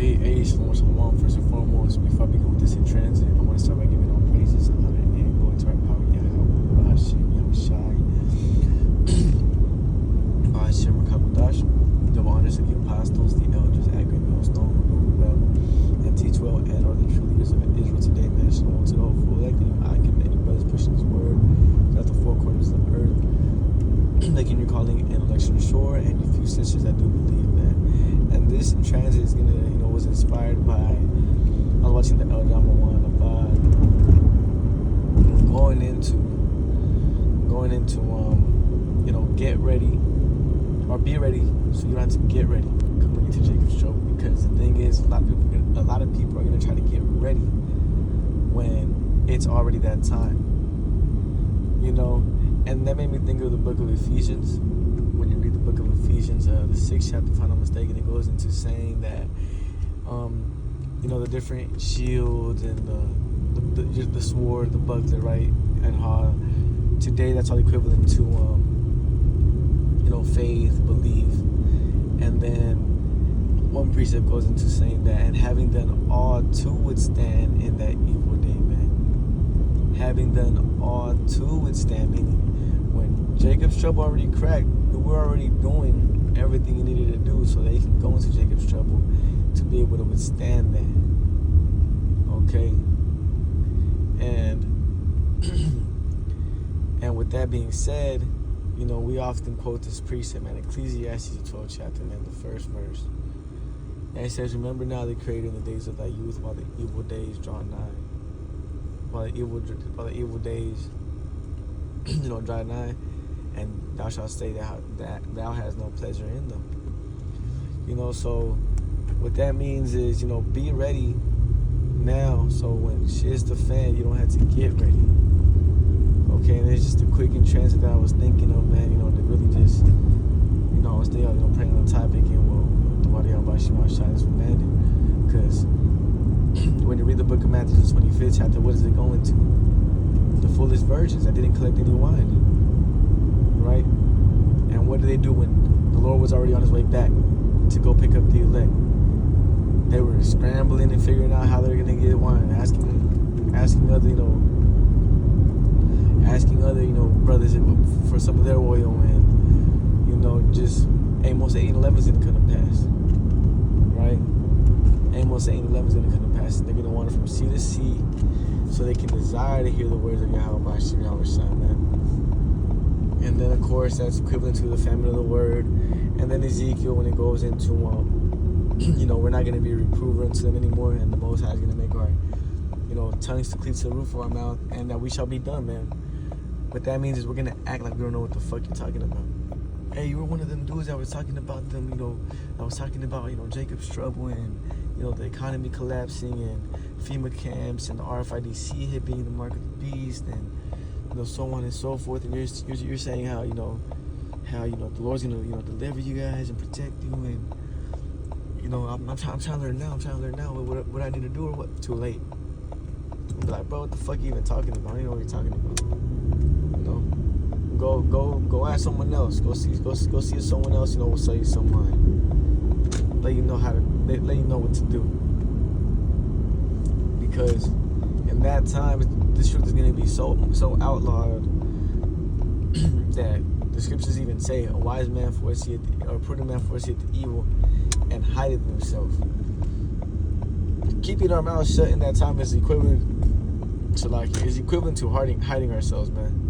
Hey, Shalom, Shalom. First and foremost, before I begin with this in transit, I want to start by giving all praises, honor, and glory to our power, Yahweh, Bahashim, Yahushai, Bahashim, Rakabudash. Double honors to the apostles, the elders, Agri, Millstone, who know well and teach well, and are the true leaders of Israel today, man. Shalom to the whole full elect, and I can many brothers pushing this word at the four corners of the earth, making your calling and election sure, and your few sisters that do believe, man. And this in transit is gonna, was inspired by, I was watching the El Drama one about going into, get ready, or be ready, so you don't have to get ready coming into Jacob's trouble. Because the thing is, a lot of people are gonna try to get ready when it's already that time, And that made me think of the book of Ephesians. When you read the book of Ephesians, the 6th chapter, if I'm not mistaken, it goes into saying that, the different shields and the sword, the buckler, right? And how today that's all equivalent to, faith, belief. And then one precept goes into saying that, and having done all to withstand in that evil day, man. Having done all to withstand, meaning when Jacob's trouble already cracked, we're already doing everything you needed to do so that you can go into Jacob's trouble to be able to withstand that. Okay? And and with that being said, we often quote this precept, man, Ecclesiastes, the 12th chapter, man, the first verse. And it says, remember now the Creator in the days of thy youth, while the evil days draw nigh. While the evil days, draw nigh, and thou shalt say that thou hast no pleasure in them. So what that means is, be ready now, so when shit's the fan, you don't have to get ready. Okay, and it's just a quick in transit that I was thinking of, man, to really just, I was still, praying on the topic, and the body of Bashima Shai is remanded. Because when you read the book of Matthew, the 25th chapter, what is it going to? The foolish virgins that didn't collect any wine. Right? And what did they do when the Lord was already on his way back to go pick up the elect? They were scrambling and figuring out how they're going to get wine, asking other, brothers for some of their oil, and, just Amos 8:11's going to come to pass. Right? Amos 8:11's going to come to pass. They're going to wander from sea to sea so they can desire to hear the words of Yahweh Bashim Yahushai, man. And then, of course, that's equivalent to the famine of the word. And then Ezekiel, when it goes into, we're not going to be a reprover unto them anymore, and the Most High is going to make our, tongues to cleave to the roof of our mouth, and that we shall be done, man. What that means is we're going to act like we don't know what the fuck you're talking about. Hey, you were one of them dudes that was talking about them, I was talking about, Jacob's trouble and, the economy collapsing and FEMA camps and the RFID hit being the mark of the beast and, so on and so forth. And you're saying how, the Lord's going to, deliver you guys and protect you. And, I'm trying to learn now. What I need to do or what? Too late. I'll be like, bro, what the fuck are you even talking about? I don't even know what you're talking about. Go ask someone else. Go see someone else, will sell you some wine. Let you know let you know what to do. Because in that time, the truth is going to be so outlawed that the scriptures even say a wise man foreseeth, or a prudent man foreseeth the evil and hideth himself. Keeping our mouths shut in that time is equivalent to hiding ourselves, man.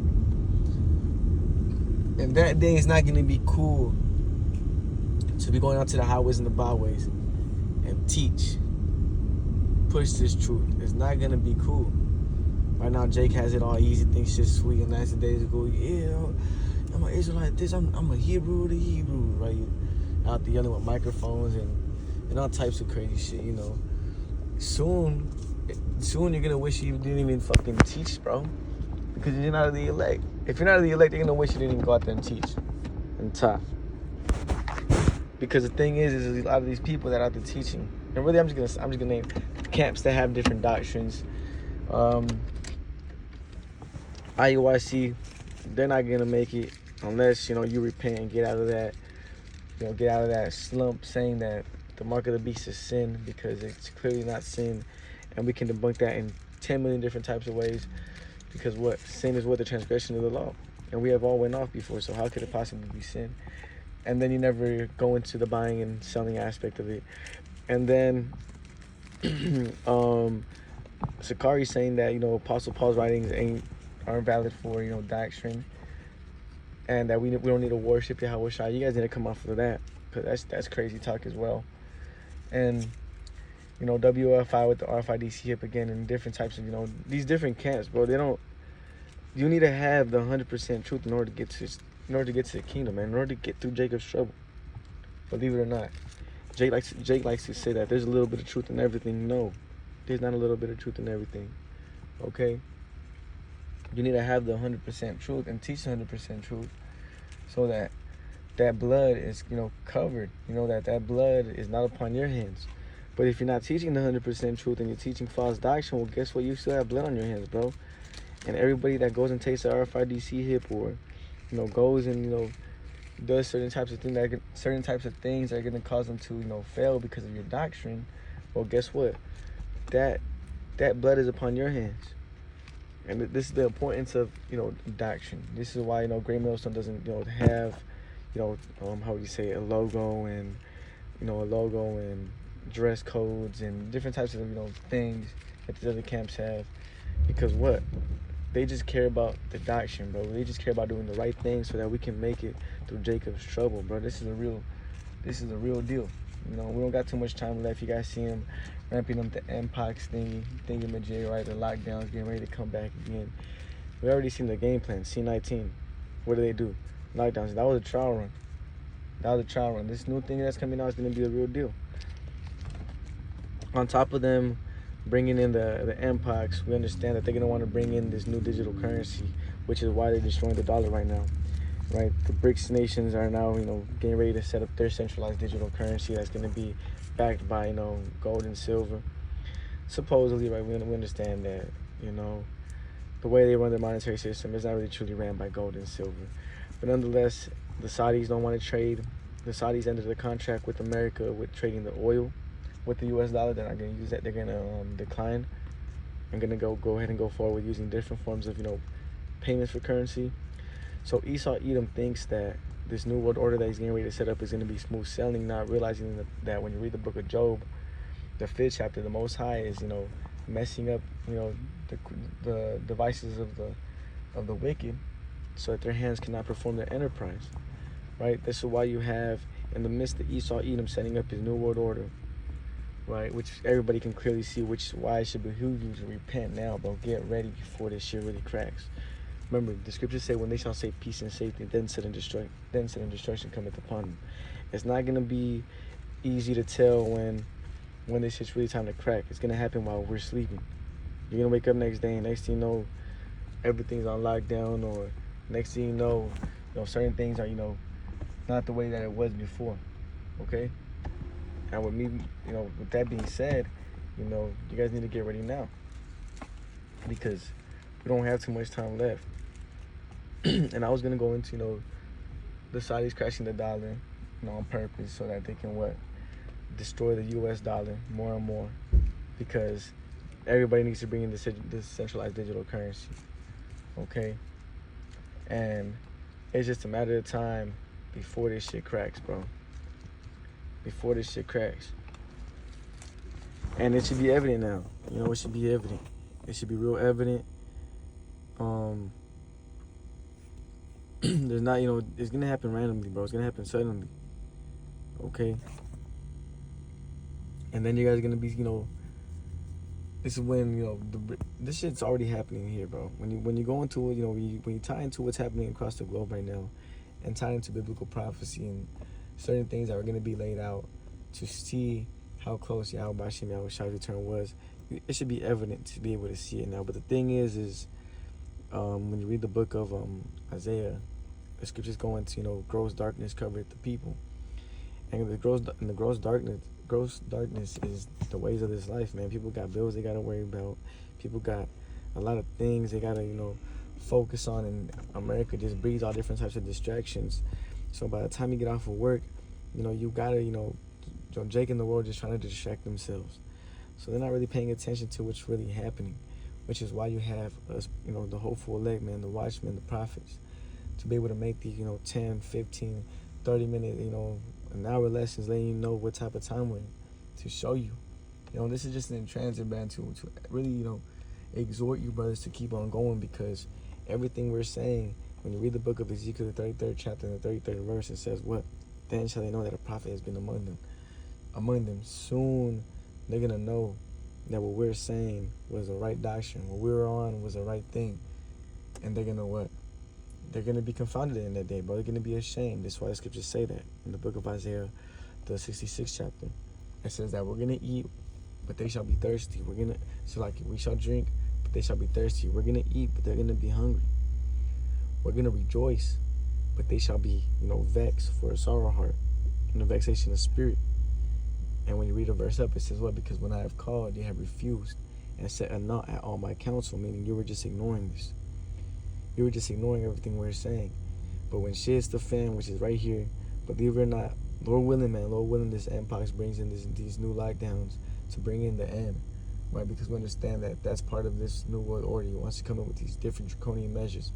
And that day is not going to be cool to be going out to the highways and the byways and push this truth. It's not going to be cool. Right now, Jake has it all easy, thinks shit's sweet and nice. The days ago, I'm an Israelite this, I'm a Hebrew, right? Out there yelling with microphones and all types of crazy shit, Soon you're going to wish you didn't even fucking teach, bro. Because you're not of the elect. If you're not of the elect, you're going to wish you didn't even go out there and teach and talk. Because the thing is a lot of these people that are out there teaching, and really I'm just gonna name camps that have different doctrines. IUIC, they're not gonna make it unless you repent and get out of that slump, saying that the mark of the beast is sin, because it's clearly not sin, and we can debunk that in 10 million different types of ways. Because what sin is, what the transgression of the law, and we have all went off before. So how could it possibly be sin? And then you never go into the buying and selling aspect of it. And then Sakari saying that, Apostle Paul's writings aren't valid for, doctrine, and that we don't need to worship Yahweh Shai. You guys need to come off of that, because that's crazy talk as well. And WFI with the RFIDC hip again, and different types of these different camps, bro. You need to have the 100% truth in order to get to the kingdom, man. In order to get through Jacob's trouble. Believe it or not, Jake likes to say that there's a little bit of truth in everything. No, there's not a little bit of truth in everything. Okay, you need to have the 100% truth and teach the 100% truth, so that blood is covered. That blood is not upon your hands. But if you're not teaching the 100% truth and you're teaching false doctrine, well, guess what? You still have blood on your hands, bro. And everybody that goes and takes the RFIDC hip, or goes and does certain types of things that are going to cause them to fail because of your doctrine, well, guess what? That blood is upon your hands. And this is the importance of doctrine. This is why Great Millstone doesn't have how would you say, a logo and dress codes and different types of things that the other camps have. Because what? They just care about the doctrine, bro. They just care about doing the right thing so that we can make it through Jacob's trouble, bro. This is a real deal. We don't got too much time left. You guys see him ramping up the Mpox thingy, right? The lockdowns getting ready to come back again. We already seen the game plan. C19. What do? Lockdowns. That was a trial run. This new thing that's coming out is going to be a real deal. On top of them bringing in the Mpox, we understand that they're going to want to bring in this new digital currency, which is why they're destroying the dollar right now, right? The BRICS nations are now, getting ready to set up their centralized digital currency that's going to be backed by, gold and silver. Supposedly, right, we understand that, the way they run their monetary system is not really truly ran by gold and silver. But nonetheless, the Saudis don't want to trade. The Saudis ended the contract with America with trading the oil with the U.S. dollar. They're not going to use that. They're going to decline. I'm going to go ahead and go forward with using different forms of, payments for currency. So Esau Edom thinks that this new world order that he's getting ready to set up is going to be smooth sailing, not realizing that when you read the book of Job, the 5th chapter, the Most High is, messing up, the devices of the wicked, so that their hands cannot perform their enterprise, right? This is why you have, in the midst of Esau Edom setting up his new world order, right, which everybody can clearly see, which is why it should behoove you to repent now, bro. Get ready before this shit really cracks. Remember, the scriptures say, when they shall say peace and safety, then sudden destruction cometh upon them. It's not going to be easy to tell when this shit's really time to crack. It's going to happen while we're sleeping. You're going to wake up next day, and next thing you know, everything's on lockdown, or next thing you know, certain things are, not the way that it was before, okay? And with me, with that being said, you guys need to get ready now, because we don't have too much time left. And I was going to go into, the Saudis crashing the dollar, on purpose, so that they can, destroy the U.S. dollar more and more, because everybody needs to bring in this centralized digital currency, okay? And it's just a matter of time before this shit cracks, bro. Before this shit cracks. And it should be evident now. It should be evident. It should be real evident. There's not, it's gonna happen randomly, bro. It's gonna happen suddenly. Okay? And then you guys are gonna be, this is when, this shit's already happening here, bro. When you go into it, when you tie into what's happening across the globe right now, and tie into biblical prophecy and certain things that are going to be laid out to see how close Yahweh Shai's return was, it should be evident to be able to see it now. But the thing is when you read the book of Isaiah, the scriptures go into, gross darkness covered the people. And the gross darkness is the ways of this life, man. People got bills they got to worry about. People got a lot of things they got to, focus on. And America just breeds all different types of distractions. So by the time you get off of work, you got to, Jake and the world just trying to distract themselves. So they're not really paying attention to what's really happening, which is why you have us, the hopeful elect, man, the watchmen, the prophets, to be able to make these, 10, 15, 30 minute, an hour lessons, letting you know what type of time we're in, to show you. This is just an in transit, man, to really, exhort you, brothers, to keep on going, because everything we're saying, when you read the book of Ezekiel, the 33rd chapter and the 33rd verse, it says what? Then shall they know that a prophet has been among them. Soon they're going to know that what we're saying was the right doctrine, what we were on was the right thing. And they're going to what? They're going to be confounded in that day, bro. They're going to be ashamed. That's why the scriptures say that in the book of Isaiah, the 66th chapter. It says that we're going to eat, but they shall be thirsty. We shall drink, but they shall be thirsty. We're going to eat, but they're going to be hungry. We're going to rejoice, but they shall be, vexed for a sorrow heart and a vexation of spirit. And when you read a verse up, it says what? Because when I have called, you have refused and set a naught at all my counsel, meaning you were just ignoring this. You were just ignoring everything we're saying. But when shit hits the fan, which is right here, believe it or not, Lord willing, this mpox brings in these new lockdowns to bring in the end, right? Because we understand that that's part of this new world order. He wants to come in with these different draconian measures,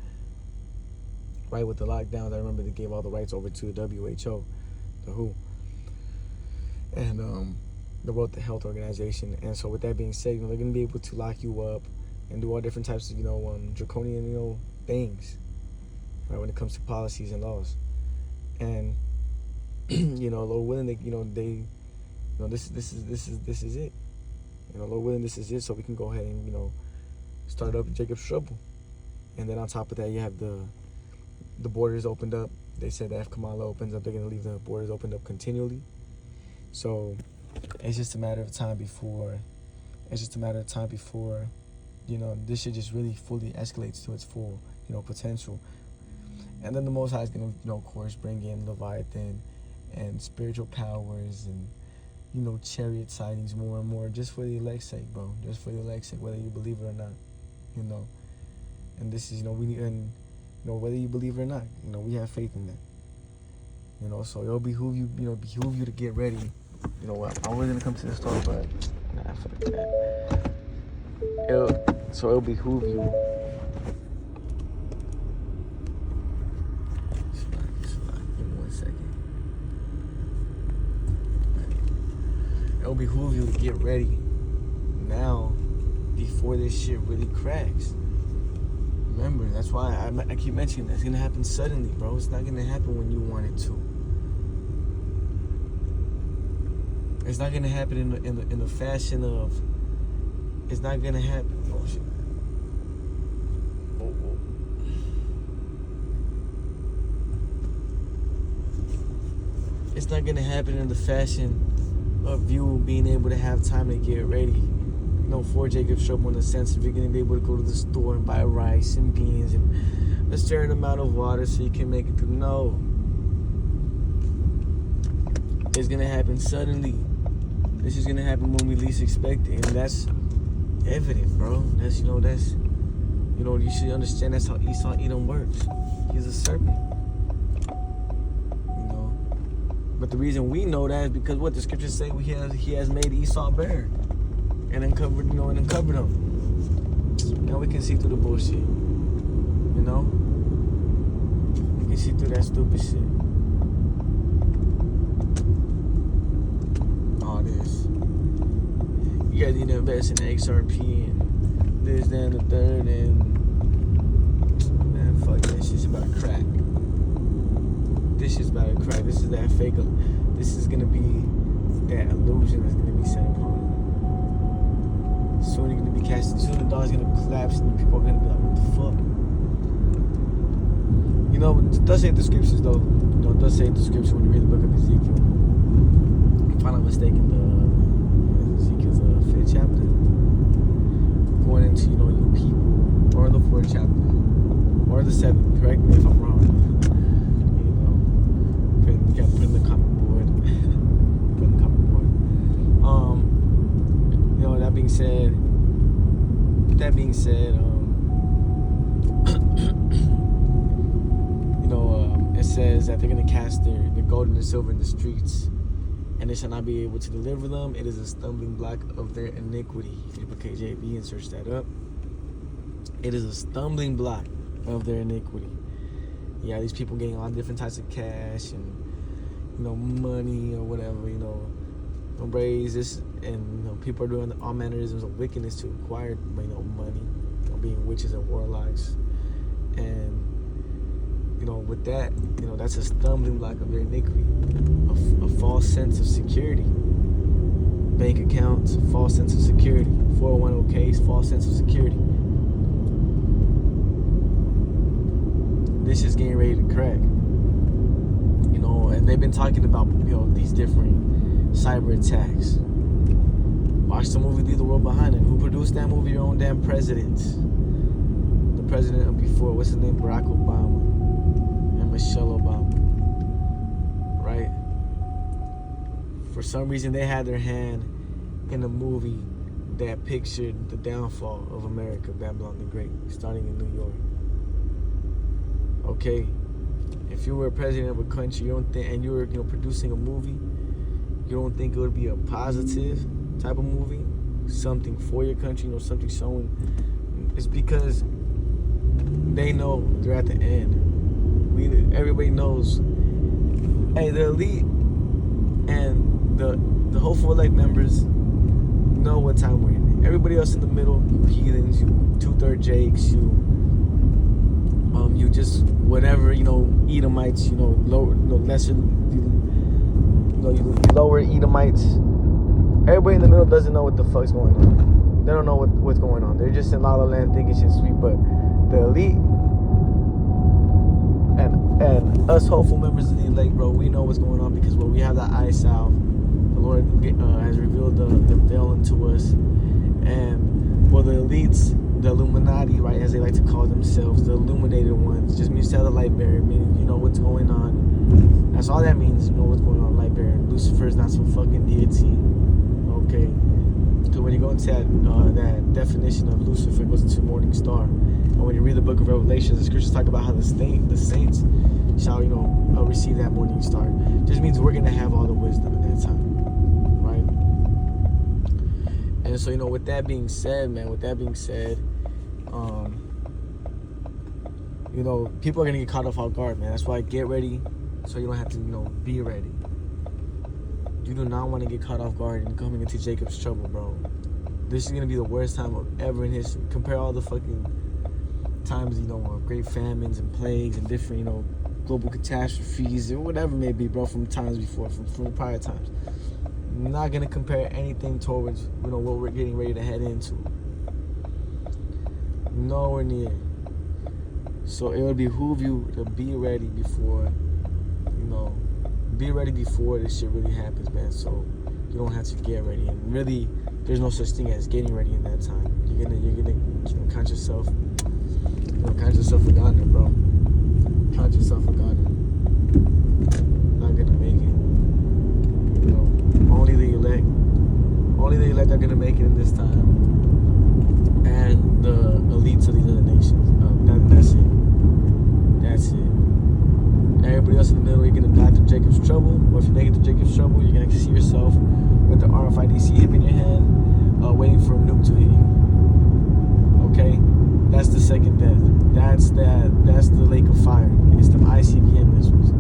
right? With the lockdowns, I remember they gave all the rights over to the WHO, the WHO, and the World Health Organization. And so with that being said, they're going to be able to lock you up and do all different types of, draconian, things, right, when it comes to policies and laws. And, Lord willing, this is it. Lord willing, this is it. So we can go ahead and, start up Jacob's trouble. And then on top of that, you have the borders opened up. They said that if Kamala opens up, they're going to leave the borders opened up continually. So it's just a matter of time before, this shit just really fully escalates to its full, potential. And then the Most High is going to, of course, bring in Leviathan and spiritual powers and, chariot sightings more and more, just for the elect's sake, bro. Just for the elect's sake, whether you believe it or not, And this is, whether you believe it or not, we have faith in that. So it'll behoove you, to get ready. I was going to come to the store, but nah, fuck that. It'll behoove you. Give me 1 second. It'll behoove you to get ready now before this shit really cracks. Remember, that's why I keep mentioning that. It's going to happen suddenly, bro. It's not going to happen when you want it to. It's not going to happen in the fashion of... It's not going to happen... Oh, shit. It's not going to happen in the fashion of you being able to have time to get ready. For Jacob's trouble, in the sense of you're going to be able to go to the store and buy rice and beans and a certain amount of water so you can make it through. No. It's going to happen suddenly. This is going to happen when we least expect it. And that's evident, bro. You should understand that's how Esau Edom works. He's a serpent. But the reason we know that is because what the scriptures say, he has made Esau bare. And uncovered, uncovered them. Now we can see through the bullshit. We can see through that stupid shit. All this. You guys need to invest in XRP and this, that, and the third, and man, fuck that shit's about to crack. This shit's about to crack. This is that fake. This is gonna be that illusion that's gonna be set upon. Soon you're going to be casted. Soon the dog's going to collapse and people are going to be like, what the fuck? It does say the scriptures, though. It does say the scriptures when you read the book of Ezekiel. If I'm not mistaken, Ezekiel's 5th chapter. Going into, you people. Or the 4th chapter. Or the 7th. Correct me if I'm wrong. You got to put in the comment board. Put in the comment board. That being said, it says that they're going to cast their gold and the silver in the streets, and they shall not be able to deliver them. It is a stumbling block of their iniquity. If you put KJV and search that up, it is a stumbling block of their iniquity. Yeah, these people getting all different types of cash and, money or whatever, raise this, and people are doing all mannerisms of wickedness to acquire, money, being witches and warlocks, and with that, that's a stumbling block of their iniquity, a false sense of security, bank accounts, false sense of security, 401ks, false sense of security. This is getting ready to crack, and they've been talking about, these different cyber attacks. Watch the movie Leave the World Behind. And who produced that movie? Your own damn president. The president of before, what's his name? Barack Obama and Michelle Obama. Right? For some reason, they had their hand in a movie that pictured the downfall of America, Babylon the Great, starting in New York. Okay? If you were a president of a country, you don't think, and you were, producing a movie, you don't think it would be a positive type of movie, something for your country, something showing? It's because they know they're at the end. Everybody knows. Hey, the elite and the hopeful elect members know what time we're in. Everybody else in the middle, you heathens, you 2/3 Jakes, you just whatever, Edomites, lesser, you lower Edomites. Everybody in the middle doesn't know what the fuck's going on. They don't know what's going on. They're just in La La Land thinking shit's sweet. But the elite and us hopeful members of the elect, bro, we know what's going on because we have the eyes out. The Lord has revealed the veil unto us. And the elites, the Illuminati, right, as they like to call themselves, the illuminated ones, just means to have the light bearer, meaning you know what's going on. That's all that means, you know what's going on, light bearer. Lucifer is not some fucking deity, okay? So when you go into that definition of Lucifer, it goes into morning star. And when you read the book of Revelation, the scriptures talk about how the saints shall, receive that morning star. Just means we're going to have all the wisdom at that time, right? And so, with that being said, people are going to get caught off guard, man. That's why get ready so you don't have to, be ready. You do not want to get caught off guard and coming into Jacob's trouble, bro. This is going to be the worst time ever in history. Compare all the fucking times, of great famines and plagues and different, global catastrophes or whatever it may be, bro, from times before, from prior times. I'm not going to compare anything towards, what we're getting ready to head into. Nowhere near. So it would behoove you to be ready before, this shit really happens, man. So you don't have to get ready. And really, there's no such thing as getting ready in that time. You're gonna count yourself forgotten, bro. Count yourself forgotten. Not gonna make it. Only the elect are gonna make it in this time. And the elites of these other nations. That's it. Everybody else in the middle, you're gonna die through Jacob's trouble. Or if you make it through Jacob's trouble, you're gonna see yourself with the RFID hip in your hand, waiting for a nuke to hit you. Okay? That's the second death. That's the lake of fire. It's the ICBM missiles.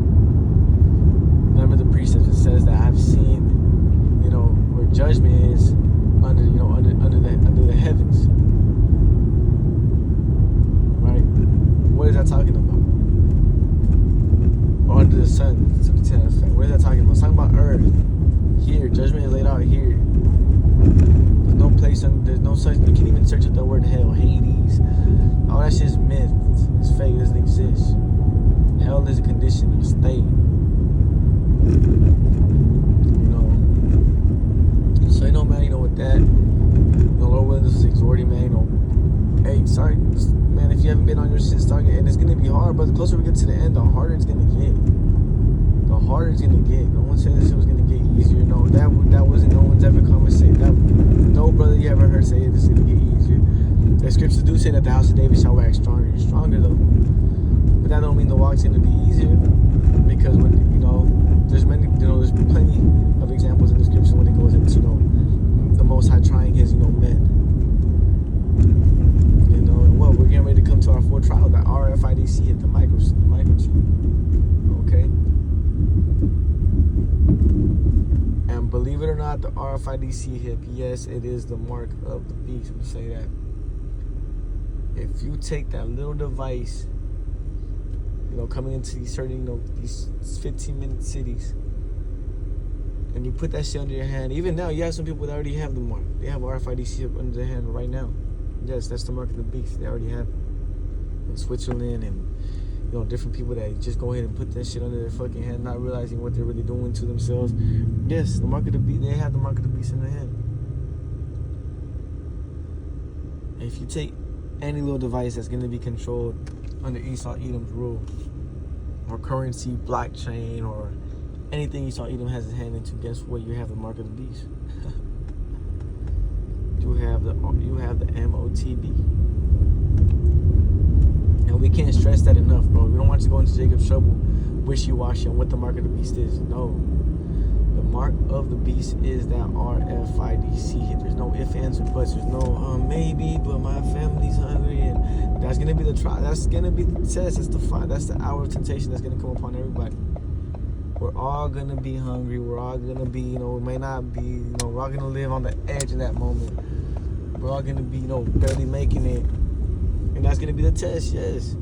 Remember the precept that says that I've seen, where judgment is under the heavens. Right? What is that talking about? Or under the sun. What is that talking about? It's talking about earth. Here, judgment is laid out here. There's no place, there's no such, you can't even search up the word hell, Hades. All that shit's myth. It's fake, it doesn't exist. Hell is a condition of a state. So, man, with that, Lord willing, this is exhorting, man, hey, sorry, man, if you haven't been on your shit, start getting, and it's going to be hard, but the closer we get to the end, the harder it's going to get. The harder it's going to get. No one said this shit was going to get easier. No, that wasn't, no one's ever come and say that. No brother you ever heard say this is going to get easier. The scriptures do say that the house of David shall wax stronger. You're stronger, though. But that don't mean the walk's going to be easier. Because when there's there's plenty of examples in the scripture when it goes into the Most High trying his men. And well, we're getting ready to come to our fourth trial, that RFID hit, the microchip. Okay. And believe it or not, the RFID hip, yes, it is the mark of the beast. We say that. If you take that little device, coming into these certain, these 15-minute cities, and you put that shit under your hand, even now, you have some people that already have the mark. They have RFID chip under their hand right now. Yes, that's the mark of the beast. They already have it. In Switzerland and, different people that just go ahead and put that shit under their fucking hand, not realizing what they're really doing to themselves. Yes, the mark of the beast, they have the mark of the beast in their hand. And if you take any little device that's going to be controlled under Esau Edom's rule, or currency, blockchain, or anything Esau Edom has his hand into, guess what? You have the mark of the beast. You have the MOTB. And we can't stress that enough, bro. We don't want you to go into Jacob's trouble wishy-washy on what the mark of the beast is. No. The mark of the beast is that RFID hit. There's no ifs, ands, or buts. There's no maybe, but my family's hungry, and that's gonna be the trial. That's gonna be the test. That's the fight. That's the hour of temptation that's gonna come upon everybody. We're all gonna be hungry. We're all gonna be, we may not be, we're all gonna live on the edge of that moment. We're all gonna be, barely making it, and that's gonna be the test. Yes.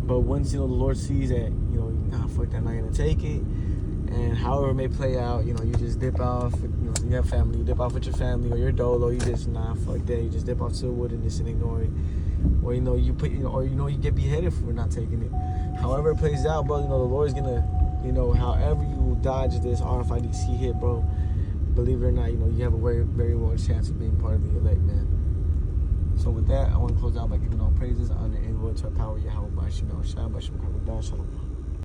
But once the Lord sees that, fuck that, I'm not gonna take it. And however it may play out, you just dip off, you have family, you dip off with your family or your dolo, you just, fuck that, you just dip off to the wilderness and ignore it. Or, you get beheaded for not taking it. However it plays out, bro, the Lord's gonna, however you dodge this RFID hit, bro, believe it or not, you have a very, very well chance of being part of the elect, man. So with that, I want to close out by giving all praises, honor, and glory to our power, Yahweh, Shalom, Shalom.